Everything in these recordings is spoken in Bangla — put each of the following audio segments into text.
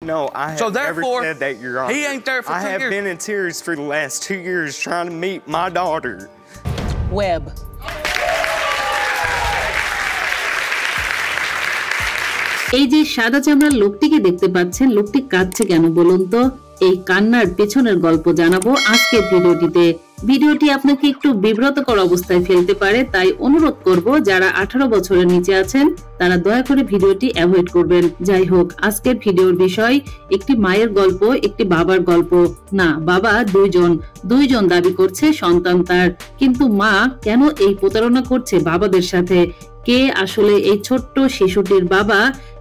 No, I have never said that, Your Honor. He ain't there for 2 years. I have been in tears for the last 2 years trying to meet my daughter. Webb. এই যে সাদা চামড়ার লোকটিকে দেখতে পাচ্ছেন, লোকটি কাঁদছে কেন বলুন তো? এই কান্নার পেছনের গল্প জানাবো আজকের ভিডিওটিতে। ভিডিওটি আপনাকে একটু বিব্রতকর অবস্থায় ফেলতে পারে, তাই অনুরোধ করব যারা 18 বছরের নিচে আছেন তারা দয়া করে ভিডিওটি অ্যাভয়েড করবেন। যাই হোক, আজকের ভিডিওর বিষয় একটি মায়ের গল্প, একটি বাবার গল্প। না, বাবা দুইজন দাবি করছে সন্তান তার, কিন্তু মা কেন এই প্রতারণা করছে বাবাদের সাথে? কে আসলে এই ছোট্ট শিশুটির বাবা,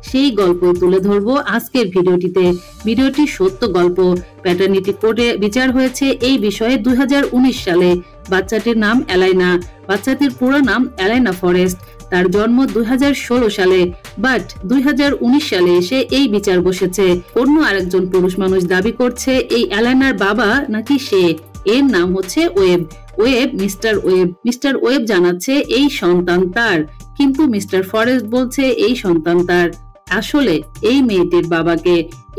সেই গল্প তুলে ধরবো আজকের ভিডিওটিতে। ভিডিওটি সত্য গল্প। প্যাটার্নিটি কোর্টে বিচার হয়েছে এই বিষয়ে 2019 সালে। বাচ্চাটির নাম এলাইনা। বাচ্চাটির পুরো নাম এলাইনা ফরেস্ট। তার জন্ম 2016 সালে, বাট 2019 সালে এসে এই বিচার বসেছে। অন্য আরেকজন পুরুষ মানুষ দাবি করছে এই এলাইনার বাবা নাকি সে। এর নাম হচ্ছে ওয়েব, মিস্টার ওয়েব জানাচ্ছে এই সন্তান তার, কিন্তু মিস্টার ফরেস্ট বলছে এই সন্তান তার। আসলে এই মেয়েটির বাবাকে,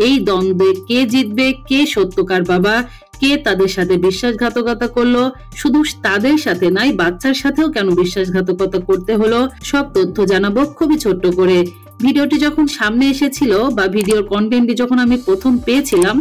এই দ্বন্দ্বে কে জিতবে, কে সত্যকার বাবা, কে তাদের সাথে বিশ্বাসঘাতকতা করলো, শুধু তাদের সাথে নয় বাচ্চার সাথেও কেন বিশ্বাসঘাতকতা করতে হলো, সব তথ্য জানাবো খুবই ছোট্ট করে। ভিডিওটি যখন সামনে এসেছিল বা ভিডিওর কন্টেন্টটি যখন আমি প্রথম পেয়েছিলাম,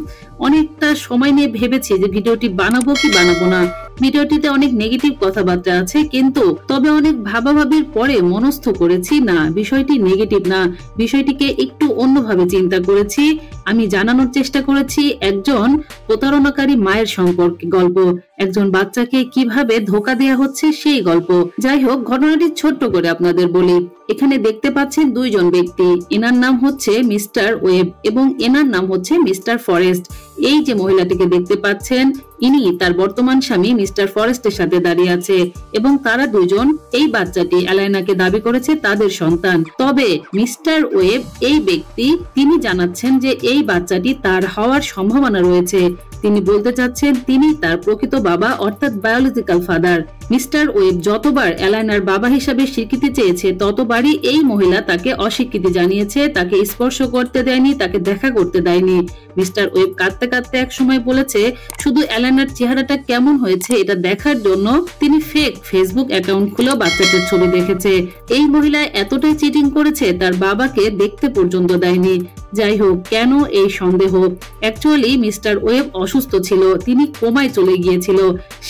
অনেকটা সময় নিয়ে ভেবেছি যে ভিডিওটি বানাবো কি বানাবো না। ভিডিওটিতে অনেক নেগেটিভ কথাবার্তা আছে, কিন্তু তবে অনেক ভাবাভাবির পরে মনস্থ করেছি না, বিষয়টি নেগেটিভ না, বিষয়টিকে একটু অন্যভাবে চিন্তা করেছি। আমি জানানোর চেষ্টা করেছি একজন প্রতারণাকারী মায়ের সম্পর্কে গল্প, একজন বাচ্চাকে কিভাবে ধোঁকা দেওয়া হচ্ছে সেই গল্প। যাই হোক, ঘটনাটি ছোট্ট করে আপনাদের বলি। এখানে দেখতে পাচ্ছেন দুইজন ব্যক্তি, এনার নাম হচ্ছে মিস্টার ওয়েব এবং এনার নাম হচ্ছে মিস্টার ফরেস্ট। এই যে মহিলাটিকে দেখতে পাচ্ছেন, ইনি তার বর্তমান স্বামী মিস্টার ফরেস্টের সাথে দাঁড়িয়ে আছে এবং তারা দুজন এই বাচ্চাটি এলাইনাকে দাবি করেছে তাদের সন্তান। তবে মিস্টার ওয়েব এই ব্যক্তি, তিনি জানাচ্ছেন যে এই বাচ্চাটি তার হওয়ার সম্ভাবনা রয়েছে। তিনি বলতে চাচ্ছেন তিনি তার প্রকৃত বাবা, অর্থাৎ বায়োলজিক্যাল ফাদার। মিস্টার ওয়েব যতবার এলাইনার বাবা হিসাবে স্বীকৃতি চেয়েছে ততবারই এই মহিলা তাকে অস্বীকৃতি জানিয়েছে, তাকে স্পর্শ করতে দেয়নি, তাকে দেখা করতে দেয়নি। মিস্টার ওয়েব কাঁদতে কাঁদতে এক সময় বলেছে শুধু এলাইনার চেহারাটা কেমন হয়েছে এটা দেখার জন্য তিনি ফেক ফেসবুক অ্যাকাউন্ট খুলেও বাচ্চাটার ছবি দেখেছে। এই মহিলা এতটাই চিটিং করেছে তার বাবাকে দেখতে পর্যন্ত দেয়নি। যাই হোক, কেন এই সন্দেহ? অ্যাকচুয়ালি মিস্টার ওয়েব অসুস্থ ছিল, তিনি কোমায় চলে গিয়েছিল।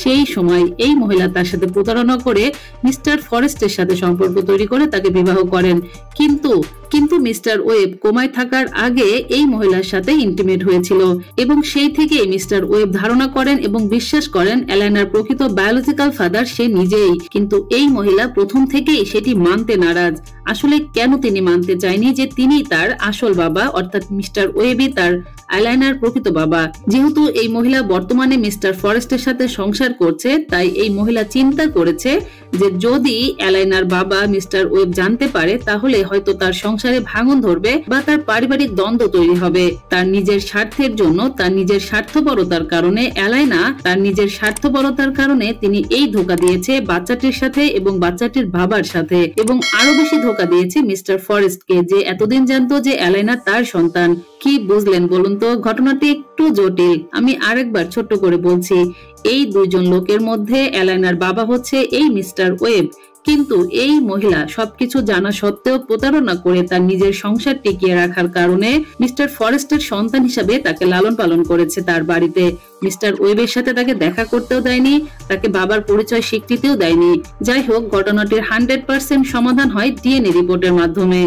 সেই সময় এই মহিলা তার সাথে প্রতারণা করে মিস্টার ফরেস্টের সাথে সম্পর্ক তৈরি করে তাকে বিবাহ করেন। কিন্তু মিস্টার ওয়েব কোমায় থাকার আগে এই মহিলার সাথে ইন্টিমেট হয়েছিল এবং সেই থেকে মিস্টার ওয়েব ধারণা করেন এবং বিশ্বাস করেন এলাইনার প্রকৃত বায়োলজিক্যাল ফাদার সে নিজেই। কিন্তু এই মহিলা প্রথম থেকেই সেটি মানতে নারাজ। আসলে কেন তিনি মানতে চায়নি যে তিনি তার আসল বাবা, অর্থাৎ মিস্টার ওয়েবই তার এলাইনার প্রকৃত বাবা। যেহেতু এই মহিলা বর্তমানে মিস্টার ফরেস্টের সাথে সংসার করছে, তাই এই মহিলা চিন্তা করেছে যে যদি এলাইনার বাবা মিস্টার ওয়েব জানতে পারে তাহলে হয়তো তার সংসারে ভাঙন ধরবে বা তার পারিবারিক দ্বন্দ্ব তৈরি হবে। তার নিজের স্বার্থের জন্য, তার নিজের স্বার্থপরতার কারণে, এলাইনা তার নিজের স্বার্থপরতার কারণে তিনি এই ধোঁকা দিয়েছে বাচ্চাটির সাথে এবং বাচ্চাটির বাবার সাথে, এবং আরো বেশি ধোঁকা দিয়েছে মিস্টার ফরেস্টকে, যে এতদিন জানতো যে এলাইনা তার সন্তান। কি বুঝলেন বলুন তো? ঘটনাটি একটু জটিল। আমি আরেকবার ছোট্ট করে বলছি, এই দুইজন লোকের মধ্যে এলাইনার বাবা হচ্ছে এই মিস্টার ওয়েব, কিন্তু এই মহিলা সবকিছু জানা সত্ত্বেও প্রতারণা করে তার নিজের সংসার টিকিয়ে রাখার কারণে মিস্টার ফরেস্টের সন্তান হিসাবে তাকে লালন পালন করেছে তার বাড়িতে। মিস্টার ওয়েবের সাথে তাকে দেখা করতেও দেয়নি, তাকে বাবার পরিচয় স্বীকৃতিও দেয়নি। যাই হোক, ঘটনাটির 100% সমাধান হয় ডিএনএ রিপোর্টের মাধ্যমে।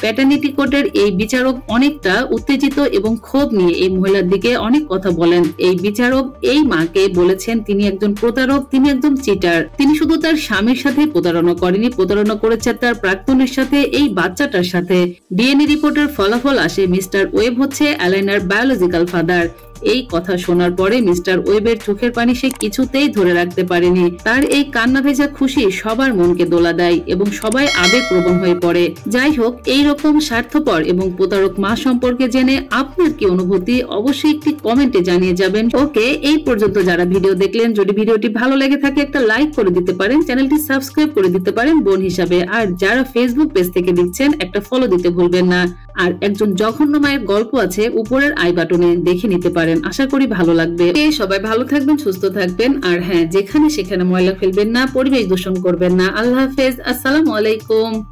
প্যাটার্নিটি কোর্টের এই বিচারক অনেকটা উত্তেজিত এবং ক্ষোভ নিয়ে এই মহিলার দিকে অনেক কথা বলেন। এই বিচারক এই মাকে বলেছেন তিনি একজন প্রতারক, তিনি একজন চিটার। তিনি শুধু তার স্বামীর সাথে প্রতারণা করেনি, প্রতারণা করেছে তার প্রাক্তনের সাথে, এই বাচ্চাটার সাথে। ডিএনএ রিপোর্টের ফলাফল আসে মিস্টার ওয়েব হচ্ছে এলাইনার বায়োলজিক্যাল ফাদার। এই কথা শোনার পরে মিস্টার ওয়েবের চোখের পানি সে কিছুতেই ধরে রাখতে পারেনি। তার এই কান্না ভেজা খুশি সবার মনকে দোলা দেয় এবং সবাই আবেগপ্রবণ হয়ে পড়ে। যাই হোক, এইরকম স্বার্থপর এবং প্রতারক মা সম্পর্কে জেনে আপনার কি অনুভূতি অবশ্যই একটি কমেন্টে জানিয়ে যাবেন। ওকে, এই পর্যন্ত যারা ভিডিও দেখলেন, যদি ভিডিওটি ভালো লেগে থাকে একটা লাইক করে দিতে পারেন, চ্যানেলটি সাবস্ক্রাইব করে দিতে পারেন বোন হিসাবে। আর যারা ফেসবুক পেজ থেকে দেখছেন একটা ফলো দিতে ভুলবেন না। আর একজন জঘন্য মায়ের গল্প আছে উপরের আই বাটনে, দেখে নিতে পারেন, আশা করি ভালো লাগবে। সবাই ভালো থাকবেন, সুস্থ থাকবেন, আর হ্যাঁ, যেখানে সেখানে ময়লা ফেলবেন না, পরিবেশ দূষণ করবেন না। আল্লাহ হাফেজ, আসসালামু আলাইকুম।